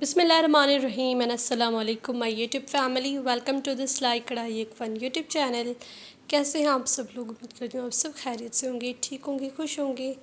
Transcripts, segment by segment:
बिस्मिल्लाहिर्रहमानिर्रहीम एंड अस्सलाम वालेकुम my YouTube family. Welcome to this like कढ़ाई एक फ़न यूट्यूब चैनल। कैसे हैं आप सब लोग? उम्मीद करती हूँ आप सब खैरियत से होंगे, ठीक होंगे, खुश होंगे।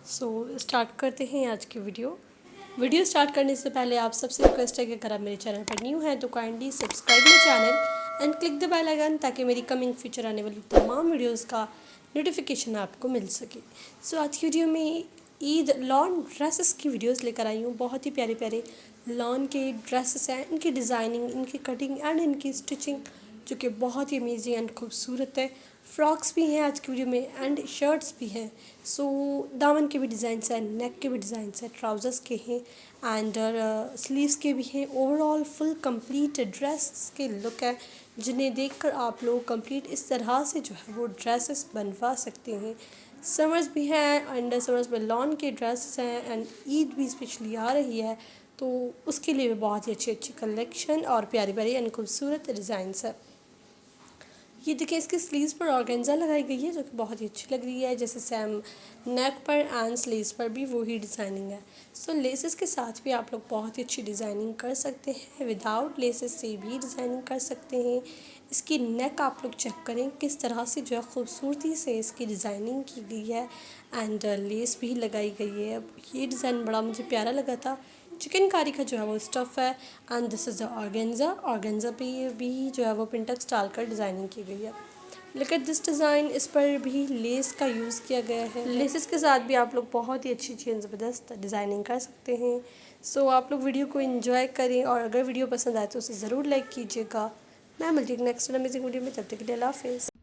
सो स्टार्ट करते हैं आज की वीडियो स्टार्ट करने से पहले आप सबसे रिक्वेस्ट है कि अगर आप मेरे चैनल पर न्यू हैं तो kindly subscribe my channel and click the bell icon ताकि मेरी कमिंग फ्यूचर आने वाली तमाम वीडियोज़ का नोटिफिकेशन आपको मिल सके। सो आज की वीडियो में ईद लॉन ड्रेसेस की वीडियोस लेकर आई हूँ। बहुत ही प्यारे प्यारे लॉन के ड्रेसेस हैं, इनकी डिज़ाइनिंग, इनकी कटिंग एंड इनकी स्टिचिंग जो कि बहुत ही अमेजिंग एंड खूबसूरत है। फ्रॉक्स भी हैं आज की वीडियो में एंड शर्ट्स भी हैं। सो दामन के भी डिज़ाइंस हैं, नेक के भी डिज़ाइंस हैं, ट्राउज़र्स के हैं एंड स्लीव्स के भी हैं। ओवरऑल फुल कंप्लीट ड्रेस के लुक है जिन्हें देखकर आप लोग कंप्लीट इस तरह से जो है वो ड्रेसेस बनवा सकते हैं। समर्स भी हैं एंड समर्स में लॉन के ड्रेसेस हैं एंड ईद भी स्पेशली आ रही है तो उसके लिए भी बहुत ही अच्छी अच्छी कलेक्शन और प्यारी प्यारी एंड खूबसूरत डिज़ाइंस है। ये देखिए इसके स्लीव्स पर ऑर्गेन्जा लगाई गई है जो कि बहुत ही अच्छी लग रही है। जैसे सेम नेक पर एंड स्लीव्स पर भी वही डिज़ाइनिंग है। सो लेसेस के साथ भी आप लोग बहुत ही अच्छी डिज़ाइनिंग कर सकते हैं, विदाउट लेसेस से भी डिज़ाइनिंग कर सकते हैं। इसकी नेक आप लोग चेक करें किस तरह से जो है खूबसूरती से इसकी डिज़ाइनिंग की गई है एंड लेस भी लगाई गई है। ये डिज़ाइन बड़ा मुझे प्यारा लगा था। चिकनकारी का जो है वो स्टफ़ है and this is the organza पे भी जो है वो पिंटक्स डालकर डिज़ाइनिंग की गई है। लुक एट दिस डिज़ाइन, इस पर भी लेस का यूज़ किया गया है। लेसेस के साथ भी आप लोग बहुत ही अच्छी अच्छी ज़बरदस्त डिज़ाइनिंग कर सकते हैं। सो आप लोग वीडियो को एंजॉय करें और अगर वीडियो पसंद आए तो उसे ज़रूर लाइक कीजिएगा। मैं मिलती हूँ नेक्स्ट अमेजिंग वीडियो में, तब तक के लिए अल्लाह हाफ़िज़।